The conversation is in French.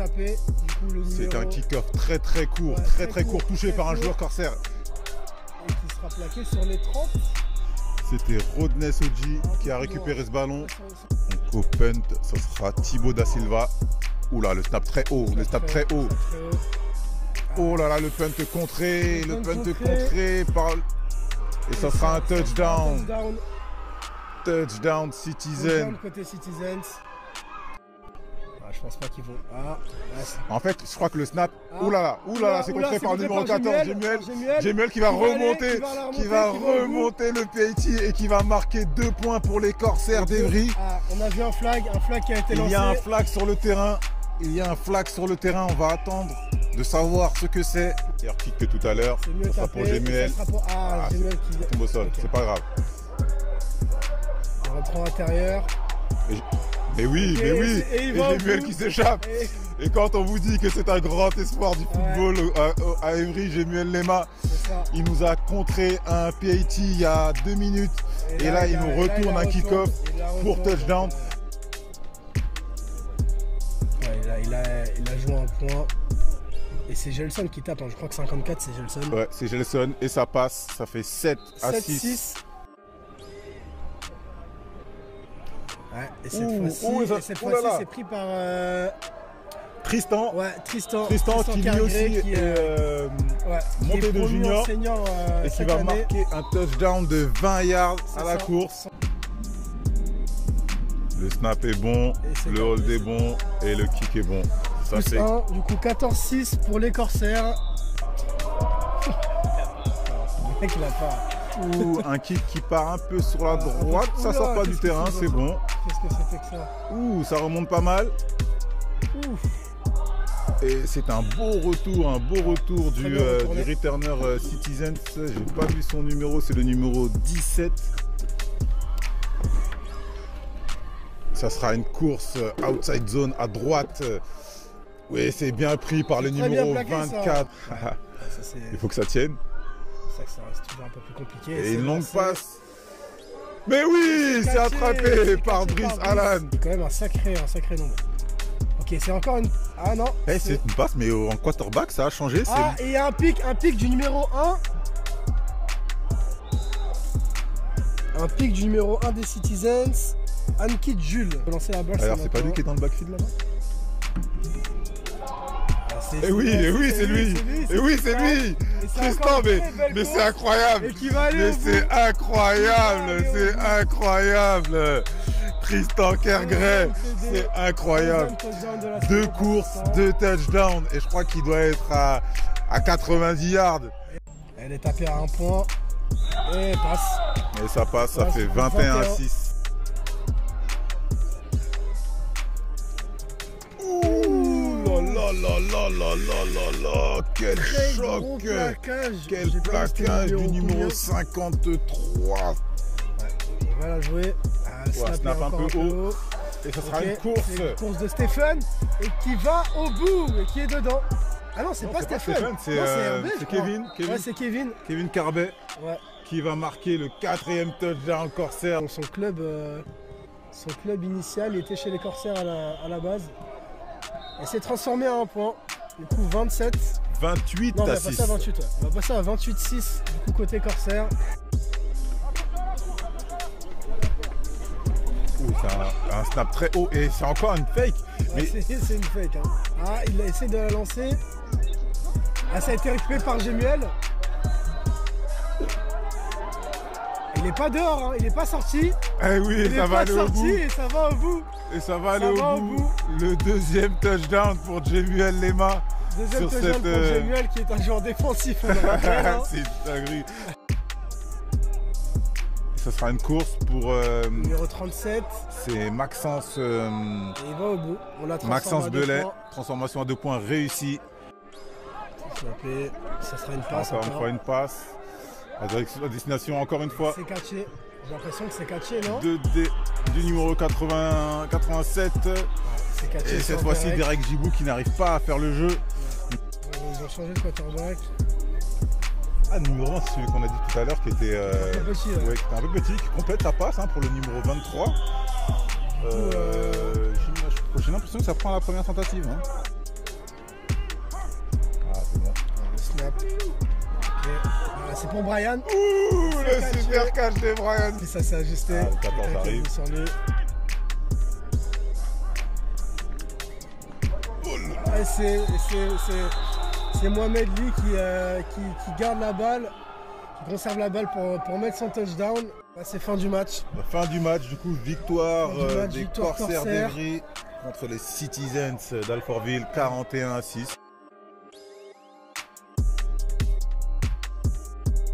tapé. C'est un kick-off très court, ouais, très court, touché par un joueur corsaire. Et qui sera plaqué sur les 30. C'était Rodney Soji qui a récupéré ce ballon. Donc au punt, ce sera Thibaut Da Silva. Oula, le snap très haut, le snap très haut. Oh là là, le punt contré, le punt contré par... Et ça sera un touchdown. Touchdown Citizens. Côté Citizens. Ah, je pense pas qu'ils vont... En fait, je crois que le snap... Oula là, c'est contré par le numéro 14, Jemuel qui va remonter, le PAT et qui va marquer 2 points pour les Corsaires d'Evry. On a vu un flag qui a été lancé. Il y a un flag sur le terrain. On va attendre de savoir ce que c'est. Il y a un kick que tout à l'heure. Ça sera pour Jemuel. Jemuel qui tombe au sol, c'est pas grave. Il reprend l'intérieur. Mais oui, et Jemuel qui s'échappe. Et quand on vous dit que c'est un grand espoir du football à Evry, Jemuel Lema, il nous a contré un PAT il y a 2 minutes. Et là, il nous retourne un kick-off pour touchdown. Il a joué un point. Et c'est Gelson qui tape, hein. Je crois que 54 c'est Gelson. Ouais, c'est Gelson et ça passe, ça fait 7 à 6. Ouais, et cette fois-ci, c'est pris par Tristan. Ouais, Tristan qui lui aussi est monté de junior et qui va marquer un touchdown de 20 yards à la course. Le snap est bon, le hold est bon et le kick est bon. Ça fait... Du coup 14-6 pour les Corsaires. Le mec il a pas. Un kick qui part un peu sur la droite, ça sort pas du terrain, c'est bon. Qu'est-ce que c'était que ça? Ça remonte pas mal. Et c'est un beau retour du returner Citizens. J'ai pas vu son numéro, c'est le numéro 17. Ça sera une course outside zone à droite. Oui, c'est bien pris par le numéro 24. Il faut que ça tienne. C'est ça que ça reste toujours un peu plus compliqué. Et une longue passe. Mais oui, c'est attrapé par Brice Allen. C'est quand même un sacré nombre. Ok, c'est encore une... Ah non. C'est une passe, mais en quarterback, ça a changé. Et il y a un pic du numéro 1. Un pic du numéro 1 des Citizens. Ankit Jules. Lancer la balle. Alors, c'est pas lui qui est dans le backfield là-bas? Et oui, c'est lui. Tristan, mais c'est incroyable. C'est incroyable. Tristan Kergray, c'est incroyable. 2 courses, 2 touchdowns. Et je crois qu'il doit être à 90 yards. Elle est tapée à 1 point. Et passe. Et ça passe, ça fait 21 à 6. Quel choc! Quel plaquage du numéro 53! Ouais, on va la jouer. Snap un peu haut. Et ça sera une course. Une course de Stéphane et qui va au bout et qui est dedans. Ah non, c'est pas Stéphane. C'est Kevin. Ouais, c'est Kevin. Kevin Carbet qui va marquer le 4e touchdown Corsaire. Son club initial, il était chez les Corsaires à la base. Et s'est transformé à 1 point. Du coup 27. 28 à 6. On va passer à 28-6 du coup côté Corsaire. C'est un snap très haut et c'est encore une fake. Ouais, c'est une fake. Hein. Il a essayé de la lancer. Ça a été récupéré par Jemuel. Il n'est pas dehors, hein. Il n'est pas sorti. Oui, ça va aller au bout. Et ça va au bout. Et ça va aller au bout. Le 2e touchdown pour Jemuel Lema. Deuxième touchdown pour Jemuel qui est un joueur défensif. C'est dinguerie. Ça sera une course pour... numéro 37. C'est Maxence... Et il va au bout. Maxence Belay. Transformation à 2 points réussie. Ça sera une passe. Encore une fois une passe. La destination encore une fois. C'est catché. J'ai l'impression que c'est catché, non? Du numéro 87. C'est catché. Et cette fois-ci, Derek Gibou qui n'arrive pas à faire le jeu. Ils ont changé de quarterback. Le numéro 1, c'est celui qu'on a dit tout à l'heure qui était un peu petit, qui était un peu petit, qui complète la passe pour le numéro 23. J'ai l'impression que ça prend la première tentative. C'est pour Brian. Ouh, le super catch de Brian. Puis ça s'est ajusté. Ah, le 14 arrive. Sur lui. C'est Mohamed Lee qui garde la balle, qui conserve la balle pour mettre son touchdown. C'est fin du match. La fin du match, du coup, victoire des victoire Corsaires d'Evry contre les Citizens d'Alfortville, 41-6.